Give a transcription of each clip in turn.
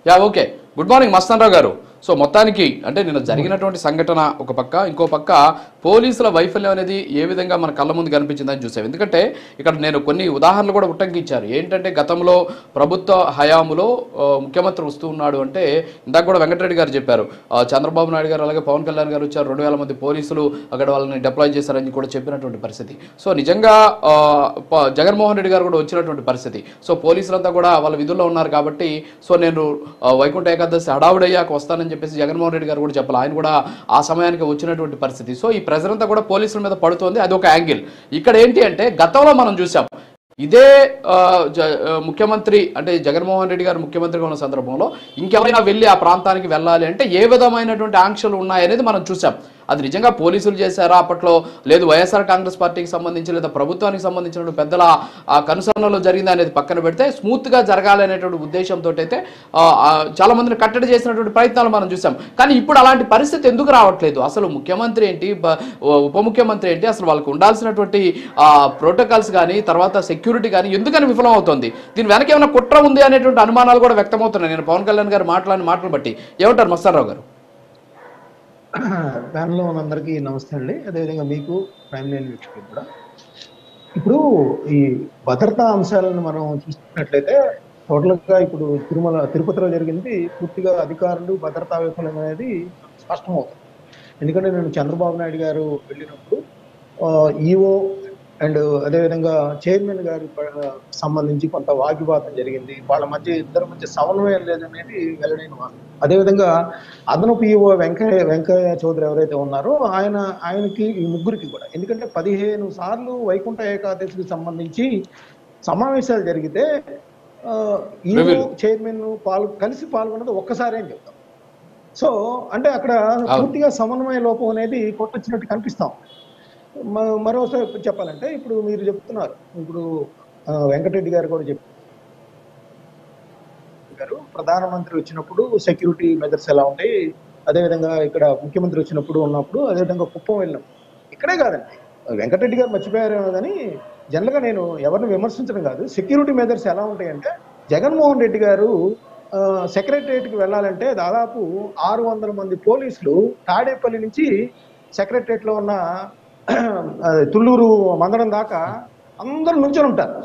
Yeah okay. Good morning Mastan Rao గారు. So మొత్తానికి అంటే నిన్న జరిగినటువంటి సంఘటన ఒక పక్క, ఇంకో పక్క పోలీసుల వైఫల్యం అనేది ఏ విధంగా మన కళ్ళ ముందు కనిపించిందని చూసాం. ఎందుకంటే ఇక్కడ నేను కొన్ని ఉదాహరణలు కూడా ఉట్టంకించారు. ఏంటంటే గతంలో ప్రభుత్వ హయాములో ముఖ్యమంత్రి వస్తూ ఉన్నాడు అంటే ఇందాక కూడా వెంకటరెడ్డి గారు చెప్పారు, చంద్రబాబు నాయుడు గారు అలాగే పవన్ కళ్యాణ్ గారు వచ్చారు, 2000 మంది పోలీసులు అక్కడ వాళ్ళని డిప్లాయ్ చేశారని కూడా చెప్పినటువంటి పరిస్థితి. సో నిజంగా జగన్మోహన్ రెడ్డి గారు కూడా వచ్చినటువంటి పరిస్థితి. సో పోలీసులంతా కూడా వాళ్ళ విధుల్లో ఉన్నారు కాబట్టి సో నేను వైకుంఠ ఏకాదశి హడావుడయ్యాక వస్తానని చెప్పేసి జగన్మోహన్ రెడ్డి గారు కూడా చెప్పాలి. ఆయన కూడా ఆ సమయానికి వచ్చినటువంటి పరిస్థితి. సో ఈ ప్రెజర్ అంతా కూడా పోలీసుల మీద పడుతోంది. అది ఒక యాంగిల్. ఇక్కడ ఏంటి అంటే గతంలో మనం చూసాం ఇదే ముఖ్యమంత్రి అంటే జగన్మోహన్ రెడ్డి గారు ముఖ్యమంత్రిగా ఉన్న సందర్భంలో ఇంకెవరైనా వెళ్ళి ఆ ప్రాంతానికి వెళ్ళాలి అంటే ఏ విధమైనటువంటి ఆంక్షలు ఉన్నాయనేది మనం చూసాం. అది నిజంగా పోలీసులు చేశారా అప్పట్లో, లేదు వైఎస్ఆర్ కాంగ్రెస్ పార్టీకి సంబంధించి లేదా ప్రభుత్వానికి సంబంధించిన పెద్దల కనుసరణలో జరిగింది అనేది పక్కన పెడితే స్మూత్గా జరగాలి అనేటువంటి ఉద్దేశంతో అయితే చాలా మందిని కట్టడి చేసినటువంటి ప్రయత్నాలు మనం చూసాం. కానీ ఇప్పుడు అలాంటి పరిస్థితి ఎందుకు రావట్లేదు? అసలు ముఖ్యమంత్రి ఏంటి, ఉప ముఖ్యమంత్రి ఏంటి, అసలు వాళ్ళకు ఉండాల్సినటువంటి ప్రోటోకాల్స్ కానీ తర్వాత సెక్యూరిటీ కానీ ఎందుకని విఫలం అవుతుంది? దీని వెనక ఏమైనా కుట్ర ఉంది అనేటువంటి అనుమానాలు కూడా వ్యక్తమవుతున్నాయి నేను పవన్ కళ్యాణ్ గారు మాట్లాడిన మాటలు బట్టి. ఏమంటారు మస్తాన్ రావు గారు? ప్యానల్లో ఉన్నందరికీ నమస్తే అండి. అదేవిధంగా మీకు ప్రైమ్ లైన్ వీక్షకులకు కూడా. ఇప్పుడు ఈ భద్రతా అంశాలను మనం చూస్తున్నట్లయితే టోటల్గా ఇప్పుడు తిరుపతిలో జరిగింది పూర్తిగా అధికారులు భద్రతా వైఫల్యం అనేది స్పష్టమవుతుంది. ఎందుకంటే నేను చంద్రబాబు నాయుడు గారు వెళ్ళినప్పుడు ఈఓ అండ్ అదేవిధంగా చైర్మన్ గారి సంబంధించి కొంత వాగ్వివాదం జరిగింది. వాళ్ళ మధ్య ఇద్దరి మధ్య సమన్వయం లేదనేది వెల్లడైన వారు. అదేవిధంగా అదనపు ఈఓ వెంకయ్య చౌదరి ఎవరైతే ఉన్నారో ఆయనకి ఈ ముగ్గురికి కూడా, ఎందుకంటే 15 సార్లు వైకుంఠ ఏకాదశికి సంబంధించి సమావేశాలు జరిగితే ఈఓ చైర్మన్ కలిసి పాల్గొన్నది ఒక్కసారి అని చెప్తాం. సో అంటే అక్కడ పూర్తిగా సమన్వయ లోపం అనేది కొట్టొచ్చినట్టు కనిపిస్తాం. మరోసారి చెప్పాలంటే ఇప్పుడు మీరు చెప్తున్నారు, ఇప్పుడు వెంకటరెడ్డి గారు కూడా చెప్పారు ప్రధానమంత్రి వచ్చినప్పుడు సెక్యూరిటీ మెజర్స్ ఎలా ఉంటాయి, అదేవిధంగా ఇక్కడ ముఖ్యమంత్రి వచ్చినప్పుడు ఉన్నప్పుడు, అదేవిధంగా కుప్పం వెళ్ళినప్పుడు. ఇక్కడే కాదండి, వెంకటరెడ్డి గారు మర్చిపోయారేమో కానీ జనరల్గా నేను ఎవరిని విమర్శించడం కాదు. సెక్యూరిటీ మెజర్స్ ఎలా ఉంటాయంటే జగన్మోహన్ రెడ్డి గారు సెక్రటరియట్కి వెళ్ళాలంటే దాదాపు 600 మంది పోలీసులు తాడేపల్లి నుంచి సెక్రటరియట్లో ఉన్న తుళ్ళూరు మందడం దాకా అందరూ నుంచొని ఉంటారు.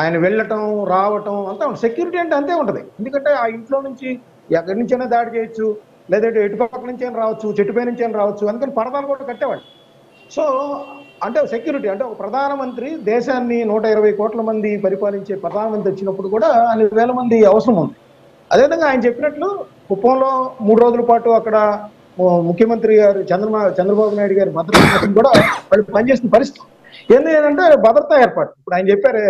ఆయన వెళ్ళటం రావటం అంతా సెక్యూరిటీ అంటే అంతే ఉంటుంది. ఎందుకంటే ఆ ఇంట్లో నుంచి ఎక్కడి నుంచైనా దాడి చేయొచ్చు, లేదంటే ఎటుపక్క నుంచి అయినా రావచ్చు, చెట్టుపై నుంచి అయినా రావచ్చు, అందుకని పరదాలు కూడా కట్టేవాడు. సో అంటే సెక్యూరిటీ అంటే ఒక ప్రధానమంత్రి దేశాన్ని 120 కోట్ల మంది పరిపాలించే ప్రధానమంత్రి వచ్చినప్పుడు కూడా అన్ని వేల మంది అవసరం ఉంది. అదేవిధంగా ఆయన చెప్పినట్లు కుప్పంలో 3 రోజుల పాటు అక్కడ ముఖ్యమంత్రి గారు చంద్రబాబు నాయుడు గారి భద్రత కోసం కూడా వాళ్ళు పనిచేసిన పరిస్థితి ఏంటంటే భద్రతా ఏర్పాటు. ఇప్పుడు ఆయన చెప్పారే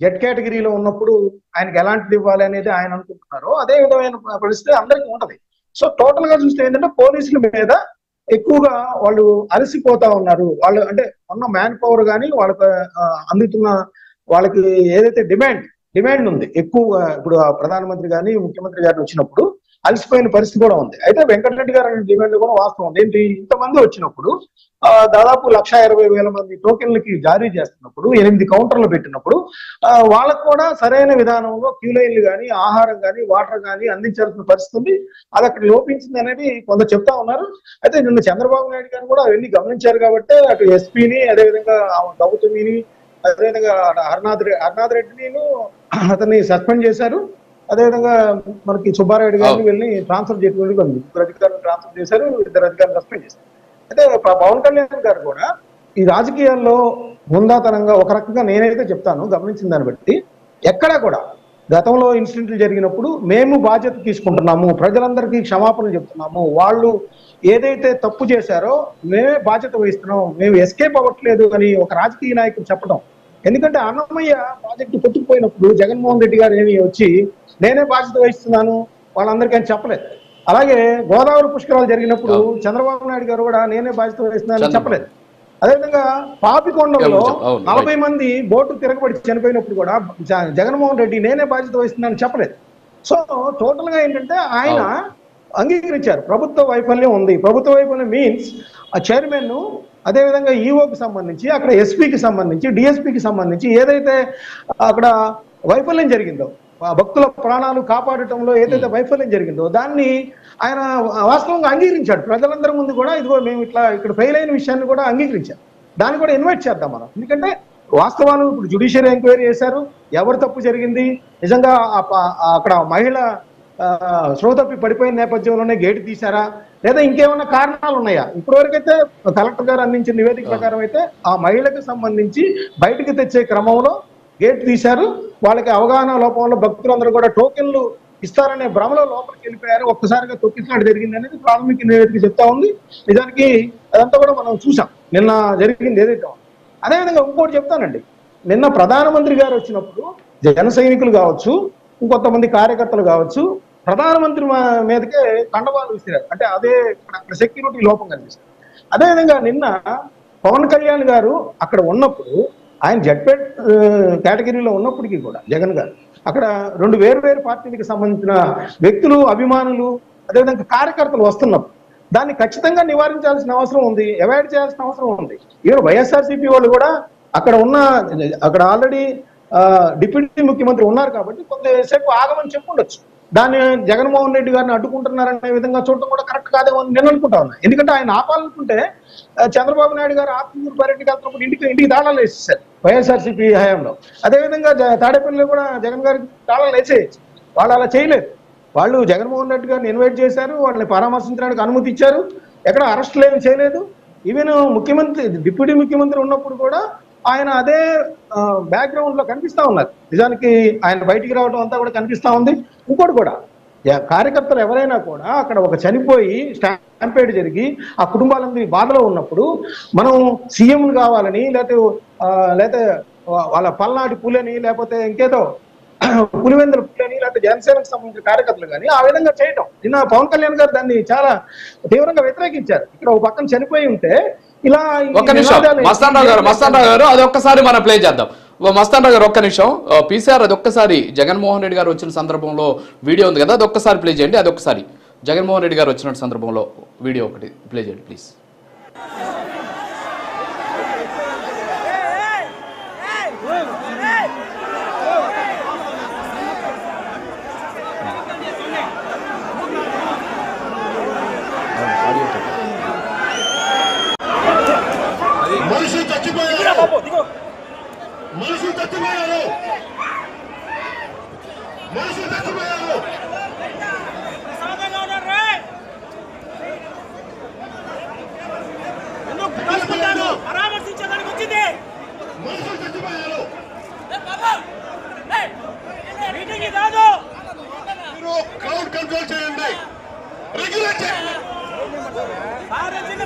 జెడ్ కేటగిరీలో ఉన్నప్పుడు ఆయనకి ఎలాంటిది ఇవ్వాలి అనేది ఆయన అనుకుంటున్నారో అదే విధమైన పరిస్థితి అందరికీ ఉంటది. సో టోటల్ గా చూస్తే ఏంటంటే పోలీసుల మీద ఎక్కువగా వాళ్ళు అలసిపోతా ఉన్నారు. వాళ్ళు అంటే ఉన్న మ్యాన్ పవర్ కానీ వాళ్ళకి అందుతున్న వాళ్ళకి ఏదైతే డిమాండ్ ఉంది ఎక్కువగా. ఇప్పుడు ప్రధానమంత్రి కానీ ముఖ్యమంత్రి గారిని వచ్చినప్పుడు అలసిపోయిన పరిస్థితి కూడా ఉంది. అయితే వెంకటరెడ్డి గారు అనే డిమాండ్ కూడా వాస్తవం. ఏంటి, ఇంతమంది వచ్చినప్పుడు దాదాపు 1,20,000 మంది టోకెన్లకి జారీ చేస్తున్నప్పుడు 8 కౌంటర్లు పెట్టినప్పుడు వాళ్ళకు కూడా సరైన విధానంలో క్యూ లైన్లు కానీ ఆహారం కానీ వాటర్ కానీ అందించాల్సిన పరిస్థితి ఉంది. అది అక్కడ లోపించింది అనేది కొంత చెప్తా ఉన్నారు. అయితే నిన్న చంద్రబాబు నాయుడు గారు కూడా అవన్నీ గమనించారు కాబట్టి అటు ఎస్పీని అదేవిధంగా గౌతమిని అదేవిధంగా హర్నాథ్ రెడ్డిని అతన్ని సస్పెండ్ చేశారు. అదేవిధంగా మనకి సుబ్బారెడ్డి గారిని వెళ్ళి ట్రాన్స్ఫర్ చేయడానికి 2 అధికారులు ట్రాన్స్ఫర్ చేశారు, 2 అధికారులు సస్పెండ్ చేశారు. అయితే పవన్ కళ్యాణ్ గారు కూడా ఈ రాజకీయాల్లో హుందాతనంగా ఒక రకంగా నేనైతే చెప్తాను గమనించిన దాన్ని బట్టి ఎక్కడా కూడా గతంలో ఇన్సిడెంట్లు జరిగినప్పుడు మేము బాధ్యత తీసుకుంటున్నాము, ప్రజలందరికీ క్షమాపణలు చెప్తున్నాము, వాళ్ళు ఏదైతే తప్పు చేశారో మేమే బాధ్యత వహిస్తున్నాం, మేము ఎస్కేప్ అవ్వట్లేదు అని ఒక రాజకీయ నాయకుడు చెప్పడం. ఎందుకంటే అన్నమయ్య ప్రాజెక్టు కొట్టుకుపోయినప్పుడు జగన్మోహన్ రెడ్డి గారు ఏమి వచ్చి నేనే బాధ్యత వహిస్తున్నాను వాళ్ళందరికీ అని చెప్పలేదు. అలాగే గోదావరి పుష్కరాలు జరిగినప్పుడు చంద్రబాబు నాయుడు గారు కూడా నేనే బాధ్యత వహిస్తున్నానని చెప్పలేదు. అదేవిధంగా పాపికొండలో 40 మంది బోటు తిరగబడి చనిపోయినప్పుడు కూడా జగన్మోహన్ రెడ్డి నేనే బాధ్యత వహిస్తున్నానని చెప్పలేదు. సో టోటల్ గా ఏంటంటే ఆయన అంగీకరించారు ప్రభుత్వ వైఫల్యం ఉంది. ప్రభుత్వ వైఫల్యం మీన్స్ ఆ చైర్మన్ అదేవిధంగా ఈఓకి సంబంధించి అక్కడ ఎస్పీకి సంబంధించి డిఎస్పీకి సంబంధించి ఏదైతే అక్కడ వైఫల్యం జరిగిందో భక్తుల ప్రాణాలు కాపాడటంలో ఏదైతే వైఫల్యం జరిగిందో దాన్ని ఆయన వాస్తవంగా అంగీకరించాడు. ప్రజలందరి ముందు కూడా ఇదిగో మేము ఇట్లా ఇక్కడ ఫెయిల్ అయిన విషయాన్ని కూడా అంగీకరించారు. దాన్ని కూడా ఇన్వైట్ చేద్దాం మనం. ఎందుకంటే వాస్తవాలు ఇప్పుడు జ్యుడిషియరీ ఎంక్వైరీ చేశారు, ఎవరు తప్పు జరిగింది, నిజంగా అక్కడ మహిళ శ్రోతప్పి పడిపోయిన నేపథ్యంలోనే గేటు తీశారా లేదా ఇంకేమైనా కారణాలు ఉన్నాయా? ఇప్పటివరకైతే కలెక్టర్ గారు అందించిన నివేదిక ప్రకారం అయితే ఆ మహిళకు సంబంధించి బయటకు తెచ్చే క్రమంలో గేట్ తీశారు. వాళ్ళకి అవగాహన లోపంలో భక్తులందరూ కూడా టోకెన్లు ఇస్తారనే భ్రమలో లోపలికి వెళ్ళిపోయారు. ఒక్కసారిగా తొక్కిసలాట జరిగింది అనేది ప్రాథమిక నివేదిక చెప్తా ఉంది. నిజానికి అదంతా కూడా మనం చూసాం నిన్న జరిగింది ఏదైతే. అదేవిధంగా ఇంకోటి చెప్తానండి, నిన్న ప్రధానమంత్రి గారు వచ్చినప్పుడు జన సైనికులు కావచ్చు, ఇంకొంతమంది కార్యకర్తలు కావచ్చు, ప్రధానమంత్రి మీదకే కండవాలు విసిరారు. అంటే అదే అక్కడ సెక్యూరిటీ లోపం కనిపిస్తుంది. అదేవిధంగా నిన్న పవన్ కళ్యాణ్ గారు అక్కడ ఉన్నప్పుడు, ఆయన జడ్పేట్ కేటగిరీలో ఉన్నప్పటికీ కూడా జగన్ గారు అక్కడ రెండు వేరు పార్టీలకు సంబంధించిన వ్యక్తులు, అభిమానులు, అదేవిధంగా కార్యకర్తలు వస్తున్నప్పుడు దాన్ని ఖచ్చితంగా నివారించాల్సిన అవసరం ఉంది, అవాయిడ్ చేయాల్సిన అవసరం ఉంది. ఈవెన్ వైఎస్ఆర్సీపీ వాళ్ళు కూడా అక్కడ ఆల్రెడీ డిప్యూటీ ముఖ్యమంత్రి ఉన్నారు కాబట్టి కొంతసేపు ఆగమని చెప్పుండొచ్చు. దాన్ని జగన్మోహన్ రెడ్డి గారిని అడ్డుకుంటున్నారనే విధంగా చూడటం కూడా కరెక్ట్ కాదేమో అని నేను అనుకుంటా ఉన్నా. ఎందుకంటే ఆయన ఆపాలనుకుంటే చంద్రబాబు నాయుడు గారు ఆత్మకూరు పర్యటనకి వెళ్తున్నప్పుడు ఇంటికి తాళాలు వేసేసారు వైఎస్ఆర్సీపీ హయాంలో. అదేవిధంగా తాడేపల్లిలో కూడా జగన్ గారికి తాళాలు వేసేయచ్చు. వాళ్ళు అలా చేయలేదు. వాళ్ళు జగన్మోహన్ రెడ్డి గారిని ఇన్వైట్ చేశారు, వాళ్ళని పరామర్శించడానికి అనుమతి ఇచ్చారు, ఎక్కడ అరెస్టులు ఏమి చేయలేదు. ఈవెన్ డిప్యూటీ ముఖ్యమంత్రి ఉన్నప్పుడు కూడా ఆయన అదే బ్యాక్గ్రౌండ్ లో కనిపిస్తా ఉన్నారు. నిజానికి ఆయన బయటికి రావడం అంతా కూడా కనిపిస్తా ఉంది. ఇంకోటి కూడా కార్యకర్తలు ఎవరైనా కూడా అక్కడ ఒక చనిపోయి స్టాంపేడ్ జరిగి ఆ కుటుంబాలందరి బాధలో ఉన్నప్పుడు మనం సీఎంలు కావాలని లేకపోతే వాళ్ళ పల్నాటి పులని లేకపోతే ఇంకేదో పులివెందుల పులని లేకపోతే జనసేనకు సంబంధించిన కార్యకర్తలు కానీ ఆ విధంగా చేయటం నిన్న పవన్ కళ్యాణ్ గారు దాన్ని చాలా తీవ్రంగా వ్యతిరేకించారు. ఇక్కడ ఒక పక్కన చనిపోయి ఉంటే ఇలా ఒక్క నిమిషం మస్తాన్ రావు గారు అది ఒక్కసారి మనం ప్లే చేద్దాం. మస్తాన్ రావు గారు ఒక్క నిమిషం, పీసీఆర్ అది ఒక్కసారి జగన్మోహన్ రెడ్డి గారు వచ్చిన సందర్భంలో వీడియో ఉంది కదా, అది ఒక్కసారి ప్లే చేయండి. అది ఒక్కసారి జగన్మోహన్ రెడ్డి గారు వచ్చిన సందర్భంలో వీడియో ఒకటి ప్లే చేయండి ప్లీజ్.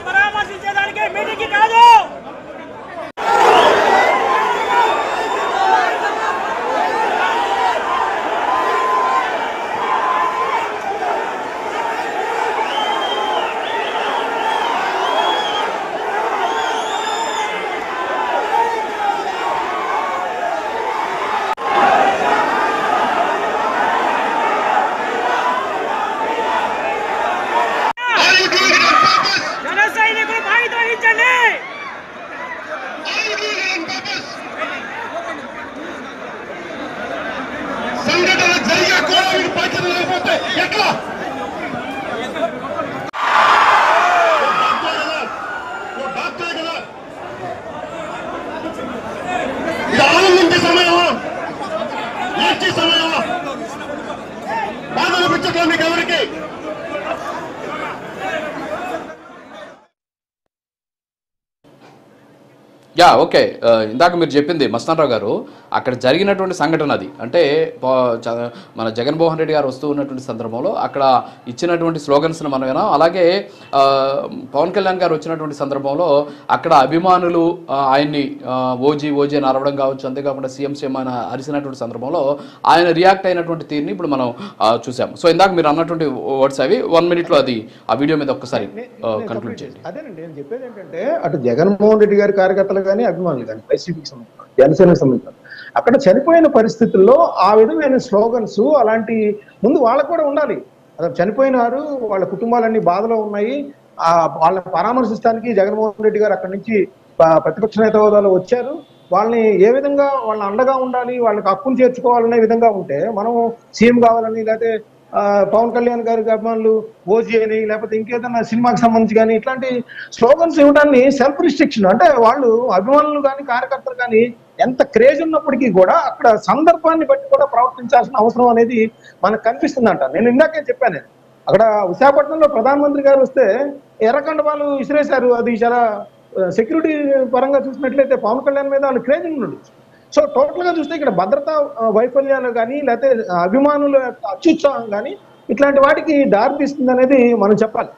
పరామర్శించడానికి మీటింగ్ కాదు. యా ఓకే, ఇందాక మీరు చెప్పింది మస్తాన్ రావు గారు అక్కడ జరిగినటువంటి సంఘటన అది. అంటే మన జగన్మోహన్ రెడ్డి గారు వస్తూ ఉన్నటువంటి సందర్భంలో అక్కడ ఇచ్చినటువంటి స్లోగన్స్ని మనం వినాం. అలాగే పవన్ కళ్యాణ్ గారు వచ్చినటువంటి సందర్భంలో అక్కడ అభిమానులు ఆయన్ని ఓజీ అని అరవడం కావచ్చు, అంతేకాకుండా సీఎం ఆయన అరిసినటువంటి సందర్భంలో ఆయన రియాక్ట్ అయినటువంటి తీరుని ఇప్పుడు మనం చూసాం. సో ఇందాక మీరు అన్నటువంటి వర్డ్స్ అవి 1 minute అది ఆ వీడియో మీద ఒక్కసారి కన్క్లూడ్ చేయండి. అదేనండి నేను చెప్పేది ఏంటంటే అటు జగన్మోహన్ రెడ్డి గారి కార్యకర్తలు కానీ అభిమానులు కానీ వైసీపీకి సంబంధించిన జనసేనకు సంబంధించిన అక్కడ చనిపోయిన పరిస్థితుల్లో ఆ విధమైన స్లోగన్స్ అలాంటి ముందు వాళ్ళకు కూడా ఉండాలి. అసలు చనిపోయినారు, వాళ్ళ కుటుంబాలన్నీ బాధలో ఉన్నాయి, వాళ్ళని పరామర్శించడానికి జగన్మోహన్ రెడ్డి గారు అక్కడి నుంచి ప్రతిపక్ష నేత హోదాలో వచ్చారు. వాళ్ళని ఏ విధంగా వాళ్ళని అండగా ఉండాలి, వాళ్ళకి హక్కును చేర్చుకోవాలనే విధంగా ఉంటే మనం సీఎం కావాలని, లేకపోతే పవన్ కళ్యాణ్ గారికి అభిమానులు ఓజీ అని, లేకపోతే ఇంకేదన్నా సినిమాకి సంబంధించి కానీ ఇట్లాంటి స్లోగన్స్ ఇవ్వడాన్ని సెల్ఫ్ రిస్ట్రిక్షన్, అంటే వాళ్ళు అభిమానులు కానీ కార్యకర్తలు కానీ ఎంత క్రేజ్ ఉన్నప్పటికీ కూడా అక్కడ సందర్భాన్ని బట్టి కూడా ప్రవర్తించాల్సిన అవసరం అనేది మనకు కనిపిస్తుందంట. నేను ఇందాకే చెప్పాను, అక్కడ విశాఖపట్నంలో ప్రధానమంత్రి గారు వస్తే ఎర్రకండవాళ్ళు విసిరేశారు. అది చాలా సెక్యూరిటీ పరంగా చూసినట్లయితే పవన్ కళ్యాణ్ మీద వాళ్ళు క్రేజింగ్ ఉండదు. సో టోటల్ గా చూస్తే ఇక్కడ భద్రతా వైఫల్యాలు కానీ, లేకపోతే అభిమానుల యొక్క అత్యుత్సాహం కానీ ఇట్లాంటి వాటికి దారితీస్తుంది అనేది మనం చెప్పాలి.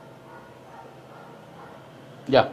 యా